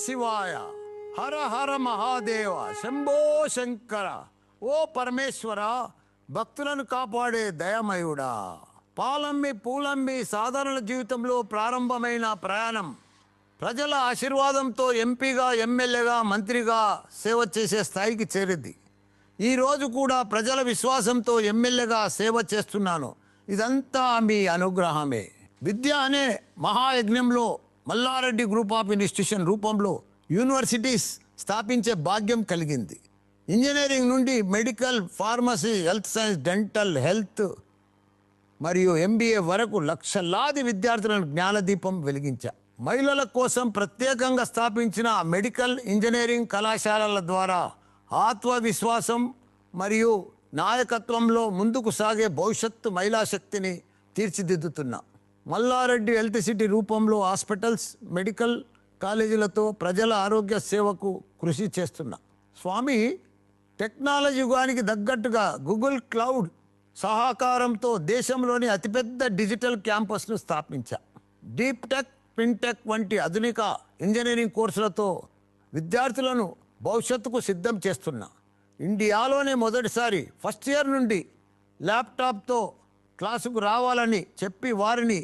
శివాయ. హర హర మహాదేవ. శంభో శంకర. ఓ పరమేశ్వర, భక్తులను కాపాడే దయమయుడా. పాలమ్మి పూలమ్మి సాధారణ జీవితంలో ప్రారంభమైన ప్రయాణం ప్రజల ఆశీర్వాదంతో ఎంపీగా, ఎమ్మెల్యేగా, మంత్రిగా సేవ చేసే స్థాయికి చేరింది. ఈరోజు కూడా ప్రజల విశ్వాసంతో ఎమ్మెల్యేగా సేవ చేస్తున్నాను. ఇదంతా మీ అనుగ్రహమే. విద్య అనే మహాయజ్ఞంలో మల్లారెడ్డి గ్రూప్ ఆఫ్ ఇన్స్టిట్యూషన్ రూపంలో యూనివర్సిటీస్ స్థాపించే భాగ్యం కలిగింది. ఇంజనీరింగ్ నుండి medical, pharmacy, health science, dental, health మరియు ఎంబీఏ వరకు లక్షలాది విద్యార్థులను జ్ఞానదీపం వెలిగించా. మహిళల కోసం ప్రత్యేకంగా స్థాపించిన మెడికల్, ఇంజనీరింగ్ కళాశాలల ద్వారా ఆత్మవిశ్వాసం మరియు నాయకత్వంలో ముందుకు సాగే భవిష్యత్తు మహిళా శక్తిని తీర్చిదిద్దుతున్నా. మల్లారెడ్డి హెల్త్ సిటీ రూపంలో హాస్పిటల్స్, మెడికల్ కాలేజీలతో ప్రజల ఆరోగ్య సేవకు కృషి చేస్తున్నా. స్వామి, టెక్నాలజీ యుగానికి తగ్గట్టుగా గూగుల్ క్లౌడ్ సహకారంతో దేశంలోని అతిపెద్ద డిజిటల్ క్యాంపస్ను స్థాపించా. డీప్ టెక్, ఫిన్టెక్ వంటి ఆధునిక ఇంజనీరింగ్ కోర్సులతో విద్యార్థులను భవిష్యత్తుకు సిద్ధం చేస్తున్నా. ఇండియాలోనే మొదటిసారి ఫస్ట్ ఇయర్ నుండి ల్యాప్టాప్తో క్లాసుకు రావాలని చెప్పి వారిని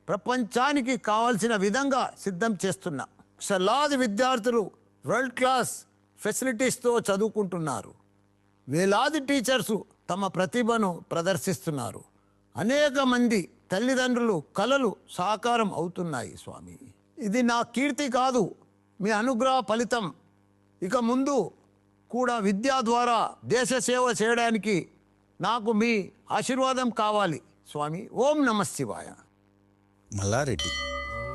ప్రపంచానికి కావాల్సిన విధంగా సిద్ధం చేస్తున్నా. లక్షలాది విద్యార్థులు వరల్డ్ క్లాస్ ఫెసిలిటీస్తో చదువుకుంటున్నారు. వేలాది టీచర్సు తమ ప్రతిభను ప్రదర్శిస్తున్నారు. అనేక మంది తల్లిదండ్రులు కలలు సాకారం అవుతున్నాయి. స్వామి, ఇది నా కీర్తి కాదు, మీ అనుగ్రహ ఫలితం. ఇక ముందు కూడా విద్య ద్వారా దేశ సేవ చేయడానికి నాకు మీ ఆశీర్వాదం కావాలి. స్వామి, ఓం నమః శివాయ. మల్లారెడ్డి,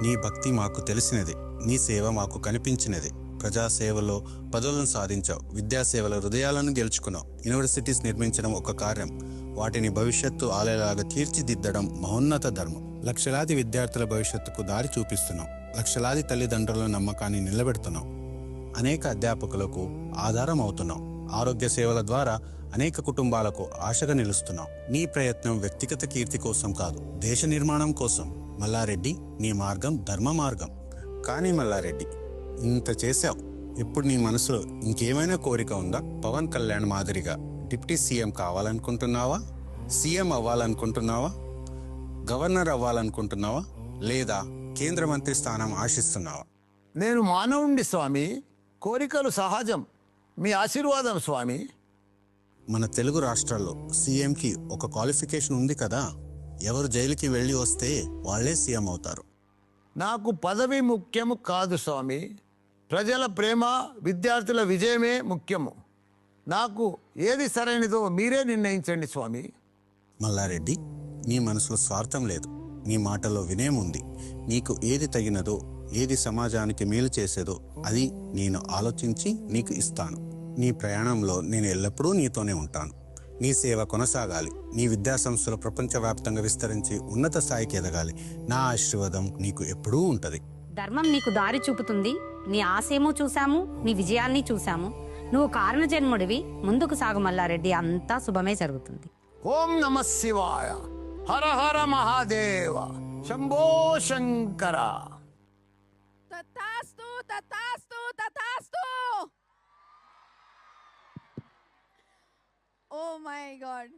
నీ భక్తి మాకు తెలిసినది, నీ సేవ మాకు కనిపించినది. ప్రజాసేవలో పదవులను సాధించావు, విద్యాసేవల హృదయాలను గెలుచుకున్నావు. యూనివర్సిటీస్ నిర్మించడం ఒక కార్యం, వాటిని భవిష్యత్తు ఆలయాలాగా తీర్చిదిద్దడం మహోన్నత ధర్మం. లక్షలాది విద్యార్థుల భవిష్యత్తుకు దారి చూపిస్తున్నావు. లక్షలాది తల్లిదండ్రుల నమ్మకాన్ని నిలబెడుతున్నావు. అనేక అధ్యాపకులకు ఆధారం అవుతున్నావు. ఆరోగ్య సేవల ద్వారా అనేక కుటుంబాలకు ఆశగా నిలుస్తున్నావు. నీ ప్రయత్నం వ్యక్తిగత కీర్తి కోసం కాదు, దేశ నిర్మాణం కోసం. మల్లారెడ్డి, నీ మార్గం ధర్మ మార్గం. కానీ మల్లారెడ్డి, ఇంత చేశావు, ఇప్పుడు నీ మనసులో ఇంకేమైనా కోరిక ఉందా? పవన్ కళ్యాణ్ మాదిరిగా డిప్యూటీ సీఎం కావాలనుకుంటున్నావా? సీఎం అవ్వాలనుకుంటున్నావా? గవర్నర్ అవ్వాలనుకుంటున్నావా? లేదా కేంద్ర మంత్రి స్థానం ఆశిస్తున్నావా? నేను మానవుణ్ణి స్వామి, కోరికలు సహజం. మీ ఆశీర్వాదం స్వామి. మన తెలుగు రాష్ట్రాల్లో సీఎంకి ఒక క్వాలిఫికేషన్ ఉంది కదా. ఎవరు జైలుకి వెళ్ళి వస్తే వాళ్ళే సీఎం అవుతారు. నాకు పదవి ముఖ్యము కాదు స్వామి, ప్రజల ప్రేమ, విద్యార్థుల విజయమే ముఖ్యము. నాకు ఏది సరైనదో మీరే నిర్ణయించండి స్వామి. మల్లారెడ్డి, నీ మనసులో స్వార్థం లేదు, నీ మాటలో వినయం ఉంది. నీకు ఏది తగినదో, ఏది సమాజానికి మేలు చేసేదో అది నేను ఆలోచించి నీకు ఇస్తాను. నీ ప్రయాణంలో నేను ఎల్లప్పుడూ నీతోనే ఉంటాను. నీ సేవ కొనసాగాలి. నీ విద్యాసంస్థలు ప్రపంచవ్యాప్తంగా విస్తరించి ఉన్నత స్థాయికి ఎదగాలి. నా ఆశీర్వాదం నీకు ఎప్పుడూ ఉంటుంది. ధర్మం నీకు దారి చూపుతుంది. నీ ఆశయము చూశాము, నీ విజయాన్ని చూశాము. నువ్వు కారణ జన్ముడివి. ముందుకు సాగు మల్లారెడ్డి, అంతా శుభమే జరుగుతుంది. ఓం నమః శివాయ. హర హర మహాదేవ. శంభో శంకర. తథాస్తు తథాస్తు తథాస్తు. Oh my God.